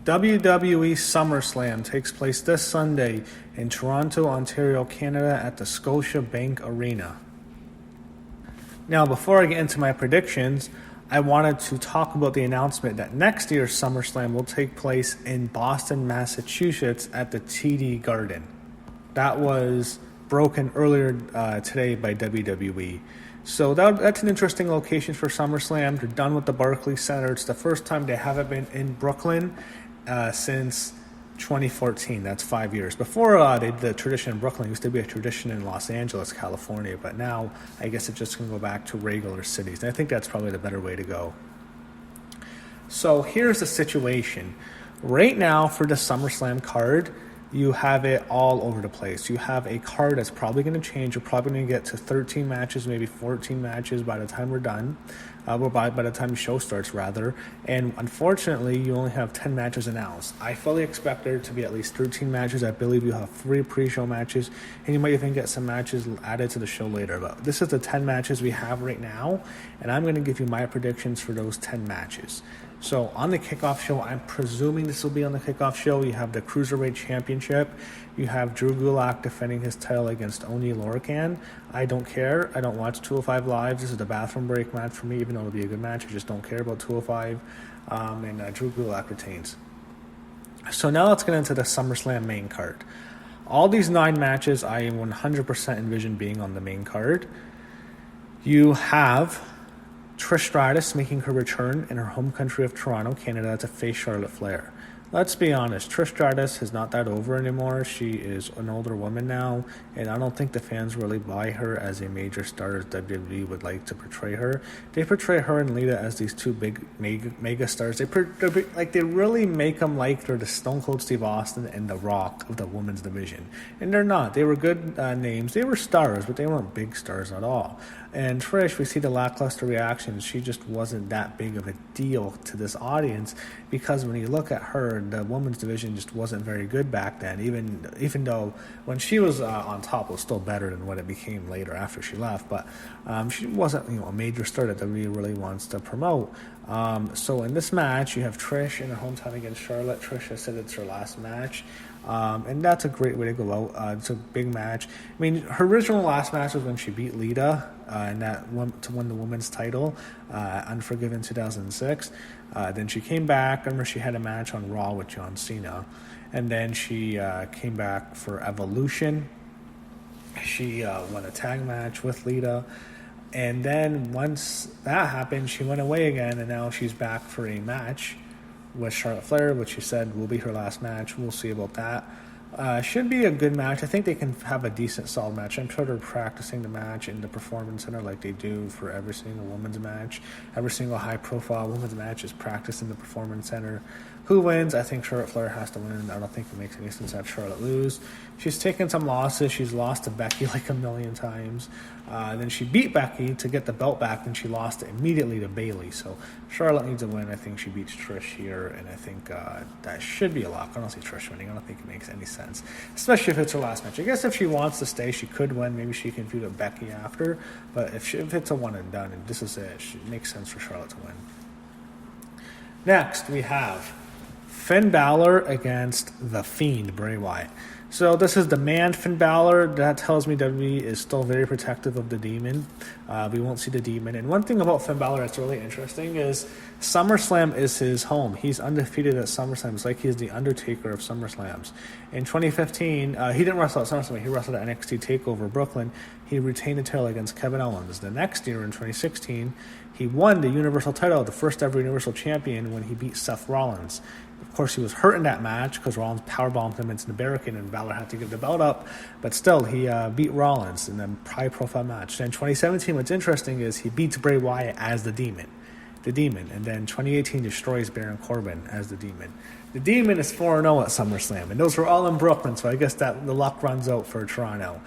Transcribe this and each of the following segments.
WWE SummerSlam takes place this Sunday in Toronto, Ontario, Canada at the Scotiabank Arena. Now, before I get into my predictions, I wanted to talk about the announcement that next year's SummerSlam will take place in Boston, Massachusetts at the TD Garden. That was broken earlier today by WWE. So that's an interesting location for SummerSlam. They're done with the Barclays Center. It's the first time they haven't been in Brooklyn since 2014. That's 5 years. Before they did the tradition in Brooklyn, it used to be a tradition in Los Angeles, California, but now I guess it's just going to go back to regular cities. And I think that's probably the better way to go. So here's the situation. Right now for the SummerSlam card, you have it all over the place. You have a card that's probably going to change. You're probably going to get to 13 matches, maybe 14 matches by the time we're done. By the time the show starts, rather. And unfortunately, you only have 10 matches announced. I fully expect there to be at least 13 matches. I believe you have 3 pre-show matches, and you might even get some matches added to the show later. But this is the 10 matches we have right now, and I'm going to give you my predictions for those 10 matches. So on the kickoff show, I'm presuming this will be on the kickoff show. You have the Cruiserweight Championship. You have Drew Gulak defending his title against Oney Lorcan. I don't care. I don't watch 205 Live. This is the bathroom break match for me, even though it'll be a good match. I just don't care about 205. And Drew Gulak retains. So now let's get into the SummerSlam main card. All these 9 matches I 100% envision being on the main card. You have Trish Stratus making her return in her home country of Toronto, Canada, to face Charlotte Flair. Let's be honest, Trish Stratus is not that over anymore. She is an older woman now, and I don't think the fans really buy her as a major star as WWE would like to portray her. They portray her and Lita as these two big mega stars. They really make them like they're the Stone Cold Steve Austin and The Rock of the women's division. And they're not. They were good names. They were stars, but they weren't big stars at all. And Trish, we see the lackluster reactions. She just wasn't that big of a deal to this audience because when you look at her, the women's division just wasn't very good back then. Even though when she was on top, it was still better than what it became later after she left. But she wasn't, a major star that WWE really wants to promote. So in this match, you have Trish in her hometown against Charlotte. Trish has said it's her last match. And that's a great way to go out. It's a big match. I mean, her original last match was when she beat Lita to win the women's title, Unforgiven 2006. Then she came back. Remember, she had a match on Raw with John Cena. And then she came back for Evolution. She won a tag match with Lita. And then once that happened, she went away again, and now she's back for a match with Charlotte Flair, which she said will be her last match. We'll see about that. Should be a good match. I think they can have a decent, solid match. I'm sure they're practicing the match in the Performance Center like they do for every single women's match. Every single high-profile women's match is practiced in the Performance Center. Who wins? I think Charlotte Flair has to win. I don't think it makes any sense to have Charlotte lose. She's taken some losses. She's lost to Becky like a million times. Then she beat Becky to get the belt back, and she lost it immediately to Bayley. So Charlotte needs a win. I think she beats Trish here, and I think that should be a lock. I don't see Trish winning. I don't think it makes any sense, especially if it's her last match. I guess if she wants to stay, she could win. Maybe she can feud with Becky after. But if it's a one and done, and this is it makes sense for Charlotte to win. Next, we have Finn Balor against The Fiend, Bray Wyatt. So this is the man, Finn Balor. That tells me WWE is still very protective of the Demon. We won't see the Demon. And one thing about Finn Balor that's really interesting is SummerSlam is his home. He's undefeated at SummerSlam. It's like he's the Undertaker of SummerSlams. In 2015, he didn't wrestle at SummerSlam. He wrestled at NXT TakeOver Brooklyn. He retained the title against Kevin Owens. The next year, in 2016, he won the Universal title, the first ever Universal Champion, when he beat Seth Rollins. Of course, he was hurt in that match because Rollins powerbombed him into the barricade and Balor had to give the belt up. But still, he beat Rollins in a high-profile match. And in 2017, what's interesting is he beats Bray Wyatt as the Demon. And then 2018 destroys Baron Corbin as the Demon. The Demon is 4-0 at SummerSlam, and those were all in Brooklyn, so I guess that the luck runs out for Toronto.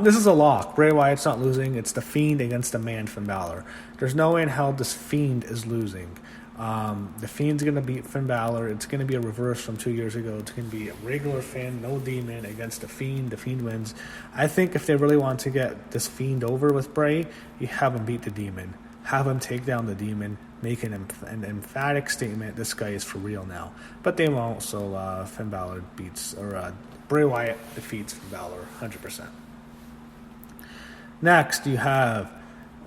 This is a lock. Bray Wyatt's not losing. It's the Fiend against the man, Finn Balor. There's no way in hell this Fiend is losing. The Fiend's going to beat Finn Balor. It's going to be a reverse from 2 years ago. It's going to be a regular Finn, no Demon, against the Fiend. The Fiend wins. I think if they really want to get this Fiend over with Bray, you have him beat the Demon. have him take down the Demon, make an emphatic statement, this guy is for real now. But they won't, so Finn Balor Bray Wyatt defeats Finn Balor 100%. Next, you have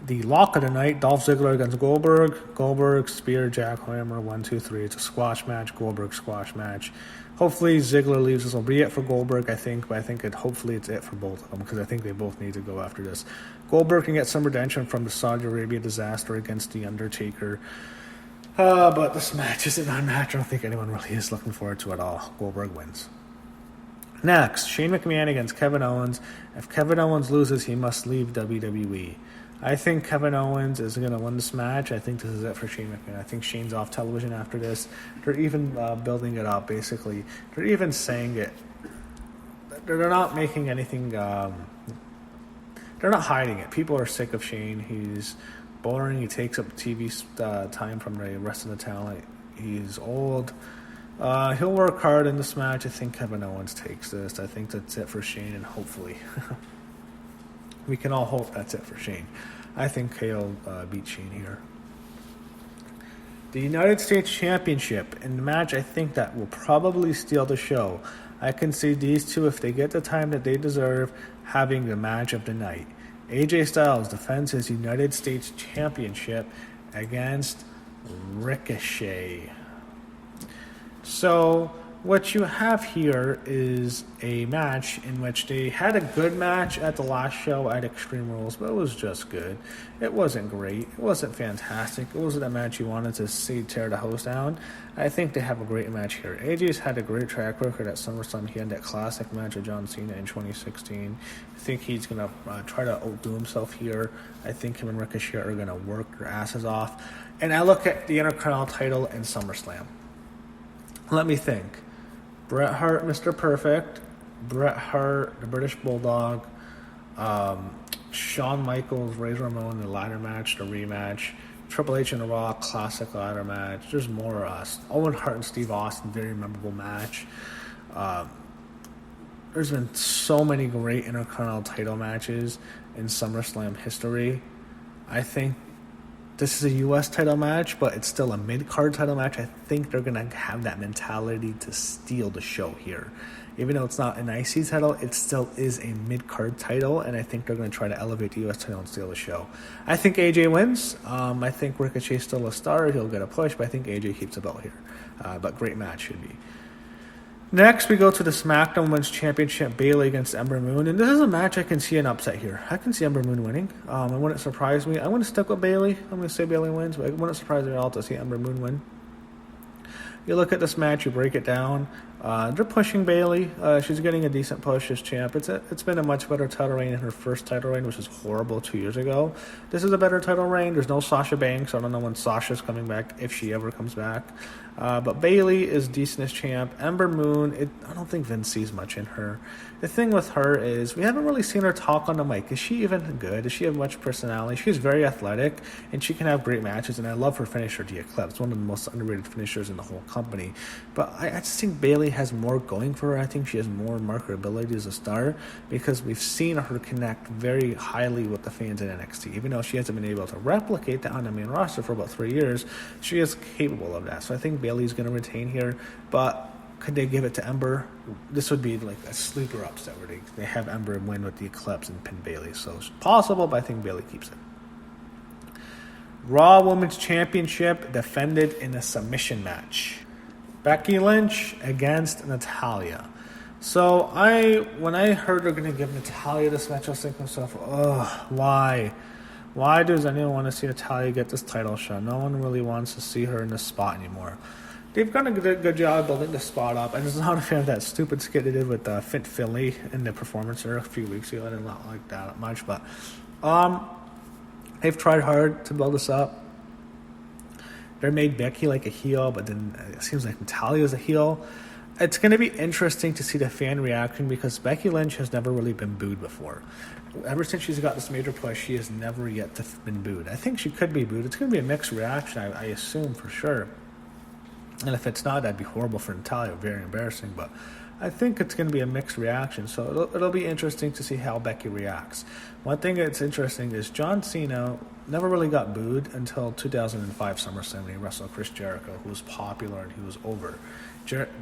the lock of the night, Dolph Ziggler against Goldberg. Goldberg, spear, jackhammer, 1, 2, 3. It's a squash match, Goldberg squash match. Hopefully Ziggler leaves. This will be it for Goldberg, I think, but I think hopefully it's it for both of them, because I think they both need to go after this. Goldberg can get some redemption from the Saudi Arabia disaster against The Undertaker. But this match isn't a match I don't think anyone really is looking forward to at all. Goldberg wins. Next, Shane McMahon against Kevin Owens. If Kevin Owens loses, he must leave WWE. I think Kevin Owens is going to win this match. I think this is it for Shane McMahon. I think Shane's off television after this. They're even building it up, basically. They're even saying it. They're not making anything... they're not hiding it. People are sick of Shane. He's boring. He takes up TV time from the rest of the talent. He's old. He'll work hard in this match. I think Kevin Owens takes this. I think that's it for Shane, and hopefully... we can all hope that's it for Shane. I think KO beat Shane here. The United States Championship. In the match, I think that will probably steal the show. I can see these two, if they get the time that they deserve, having the match of the night. AJ Styles defends his United States Championship against Ricochet. So, what you have here is a match in which they had a good match at the last show at Extreme Rules, but it was just good. It wasn't great. It wasn't fantastic. It wasn't a match you wanted to see tear the house down. I think they have a great match here. AJ's had a great track record at SummerSlam. He had that classic match with John Cena in 2016. I think he's going to try to outdo himself here. I think him and Ricochet are going to work their asses off. And I look at the Intercontinental title in SummerSlam. Let me think. Bret Hart, Mr. Perfect, Bret Hart, the British Bulldog, Shawn Michaels, Razor Ramon, the ladder match, the rematch, Triple H and The Rock, classic ladder match. There's more. Owen Hart and Steve Austin, very memorable match. There's been so many great Intercontinental title matches in SummerSlam history. I think this is a U.S. title match, but it's still a mid-card title match. I think they're going to have that mentality to steal the show here. Even though it's not an IC title, it still is a mid-card title, and I think they're going to try to elevate the U.S. title and steal the show. I think AJ wins. I think Ricochet's still a star. He'll get a push, but I think AJ keeps the belt here. But great match should be. Next, we go to the SmackDown Women's Championship, Bayley against Ember Moon. And this is a match I can see an upset here. I can see Ember Moon winning. It wouldn't surprise me. I'm going to stick with Bayley. I'm going to say Bayley wins, but it wouldn't surprise me at all to see Ember Moon win. You look at this match, you break it down. They're pushing Bayley. She's getting a decent push as champ. It's been a much better title reign than her first title reign, which was horrible 2 years ago. This is a better title reign. There's no Sasha Banks. I don't know when Sasha's coming back, if she ever comes back. But Bayley is decent as champ. Ember Moon, I don't think Vince sees much in her. The thing with her is we haven't really seen her talk on the mic. Is she even good? Does she have much personality? She's very athletic, and she can have great matches, and I love her finisher, the Eclipse. One of the most underrated finishers in the whole company. But I just think Bayley has more going for her. I think she has more marketability as a star because we've seen her connect very highly with the fans in NXT. Even though she hasn't been able to replicate that on the main roster for about 3 years, she is capable of that. So I think Bayley's going to retain here, but could they give it to Ember? This would be like a sleeper upset where they have Ember win with the Eclipse and pin Bayley. So it's possible, but I think Bayley keeps it. Raw Women's Championship defended in a submission match. Becky Lynch against Natalya. So when I heard they're going to give Natalya this match, I was thinking to myself, why? Why does anyone want to see Natalya get this title shot? No one really wants to see her in this spot anymore. They've done a good job building the spot up. I was not a fan of that stupid skit they did with Fit Philly in the Performance Center a few weeks ago. I did not like that much, but they've tried hard to build this up. They made Becky like a heel, but then it seems like Natalya is a heel. It's going to be interesting to see the fan reaction because Becky Lynch has never really been booed before. Ever since she's got this major push, she has never yet been booed. I think she could be booed. It's going to be a mixed reaction, I assume, for sure. And if it's not, that'd be horrible for Natalya, very embarrassing. But I think it's going to be a mixed reaction. So it'll be interesting to see how Becky reacts. One thing that's interesting is John Cena never really got booed until 2005 SummerSlam when he wrestled Chris Jericho, who was popular and he was over.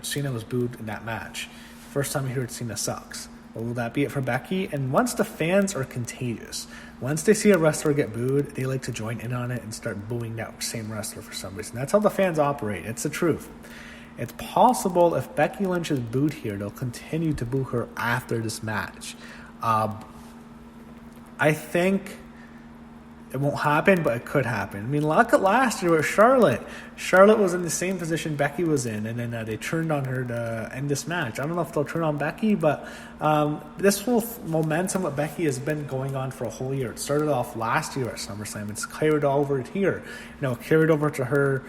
Cena was booed in that match. First time you heard Cena sucks. Well, will that be it for Becky? And once the fans are contagious, once they see a wrestler get booed, they like to join in on it and start booing that same wrestler for some reason. That's how the fans operate. It's the truth. It's possible if Becky Lynch is booed here, they'll continue to boo her after this match. I think it won't happen, but it could happen. I mean, look at last year with Charlotte. Charlotte was in the same position Becky was in, and then they turned on her to end this match. I don't know if they'll turn on Becky, but this whole momentum with Becky has been going on for a whole year. It started off last year at SummerSlam. It's carried over here. Carried over to her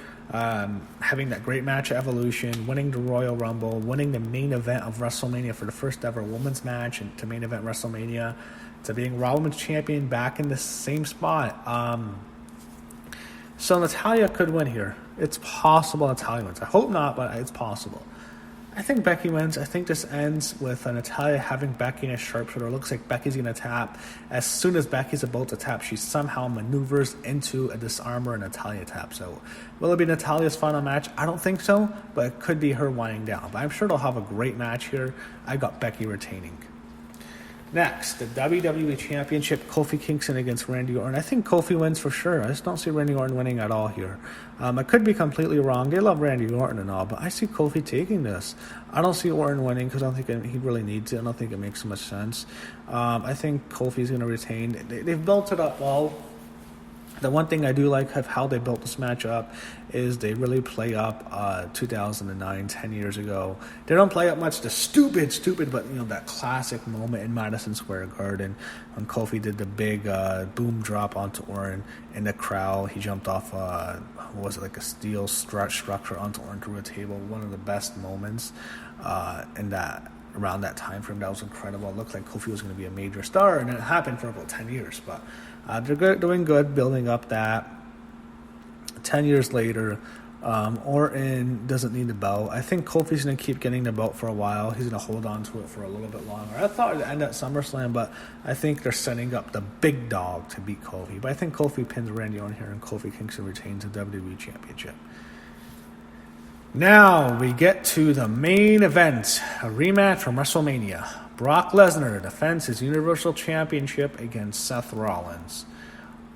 having that great match at Evolution, winning the Royal Rumble, winning the main event of WrestleMania for the first ever women's match and to main event WrestleMania, to being Raw Women's Champion back in the same spot. So Natalya could win here. It's possible Natalya wins. I hope not, but it's possible. I think Becky wins. I think this ends with Natalya having Becky in a sharpshooter. It looks like Becky's going to tap. As soon as Becky's about to tap, she somehow maneuvers into a disarmer and Natalya tap. So will it be Natalya's final match? I don't think so, but it could be her winding down. But I'm sure they'll have a great match here. I got Becky retaining. Next, the WWE Championship, Kofi Kingston against Randy Orton. I think Kofi wins for sure. I just don't see Randy Orton winning at all here. I could be completely wrong. They love Randy Orton and all, but I see Kofi taking this. I don't see Orton winning because I don't think he really needs it. I don't think it makes much sense. I think Kofi's going to retain. They've built it up well. The one thing I do like of how they built this match up is they really play up 2009, 10 years ago. They don't play up much the stupid, but that classic moment in Madison Square Garden when Kofi did the big boom drop onto Orton in the crowd. He jumped off, like a steel structure onto Orton through a table. One of the best moments in that. Around that time frame, that was incredible. It looked like Kofi was going to be a major star, and it happened for about 10 years. But they're doing good, building up that. 10 years later, Orton doesn't need the belt. I think Kofi's going to keep getting the belt for a while. He's going to hold on to it for a little bit longer. I thought it would end at SummerSlam, but I think they're setting up the big dog to beat Kofi. But I think Kofi pins Randy Orton here, and Kofi Kingston retains the WWE Championship. Now we get to the main event, a rematch from WrestleMania. Brock Lesnar defends his Universal Championship against Seth Rollins.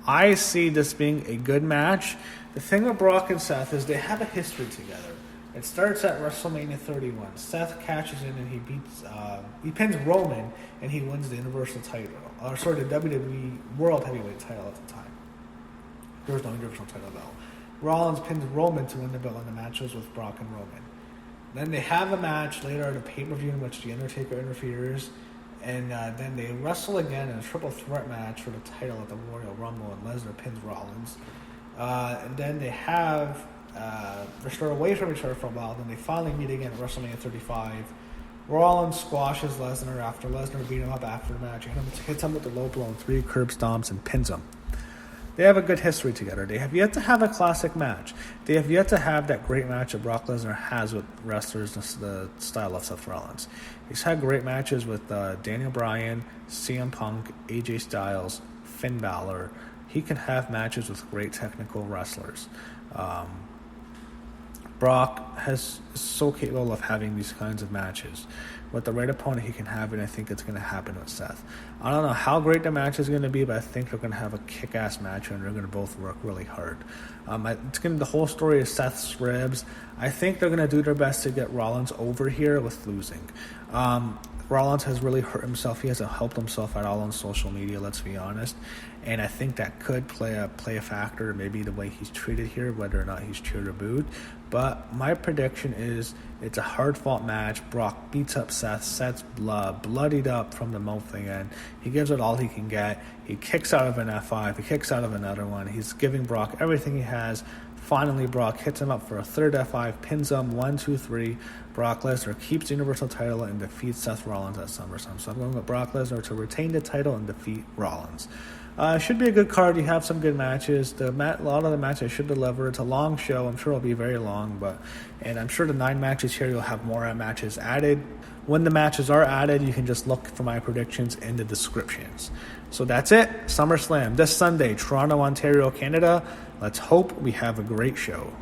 I see this being a good match. The thing with Brock and Seth is they have a history together. It starts at WrestleMania 31. Seth catches in and he pins Roman and he wins the Universal title. The WWE World Heavyweight title at the time. There was no Universal title belt. Rollins pins Roman to win the belt in the matches with Brock and Roman. Then they have a match later at a pay-per-view in which The Undertaker interferes. And then they wrestle again in a triple threat match for the title at the Royal Rumble, and Lesnar pins Rollins. And then they have, they're still away from each other for a while. Then they finally meet again at WrestleMania 35. Rollins squashes Lesnar after Lesnar beat him up after the match. Hits him with the low blow and 3 curb stomps and pins him. They have a good history together. They have yet to have a classic match. They have yet to have that great match that Brock Lesnar has with wrestlers the style of Seth Rollins. He's had great matches with Daniel Bryan, CM Punk, AJ Styles, Finn Balor. He can have matches with great technical wrestlers. Brock is so capable of having these kinds of matches. With the right opponent, he can have it. I think it's going to happen with Seth. I don't know how great the match is going to be, but I think they're going to have a kick-ass match, and they're going to both work really hard. The whole story is Seth's ribs. I think they're going to do their best to get Rollins over here with losing. Rollins has really hurt himself. He hasn't helped himself at all on social media, let's be honest. And I think that could play a factor, maybe the way he's treated here, whether or not he's cheered or booed. But my prediction is it's a hard-fought match. Brock beats up Seth. Seth's bloodied up from the mouth again. He gives it all he can get. He kicks out of an F5. He kicks out of another one. He's giving Brock everything he has. Finally, Brock hits him up for a third F5, pins him, 1, 2, 3. Brock Lesnar keeps the Universal title and defeats Seth Rollins at SummerSlam. So I'm going with Brock Lesnar to retain the title and defeat Rollins. Should be a good card. You have some good matches. A lot of the matches should deliver. It's a long show. I'm sure it'll be very long, and I'm sure the 9 matches here, you'll have more matches added. When the matches are added, you can just look for my predictions in the descriptions. So that's it. SummerSlam this Sunday, Toronto, Ontario, Canada. Let's hope we have a great show.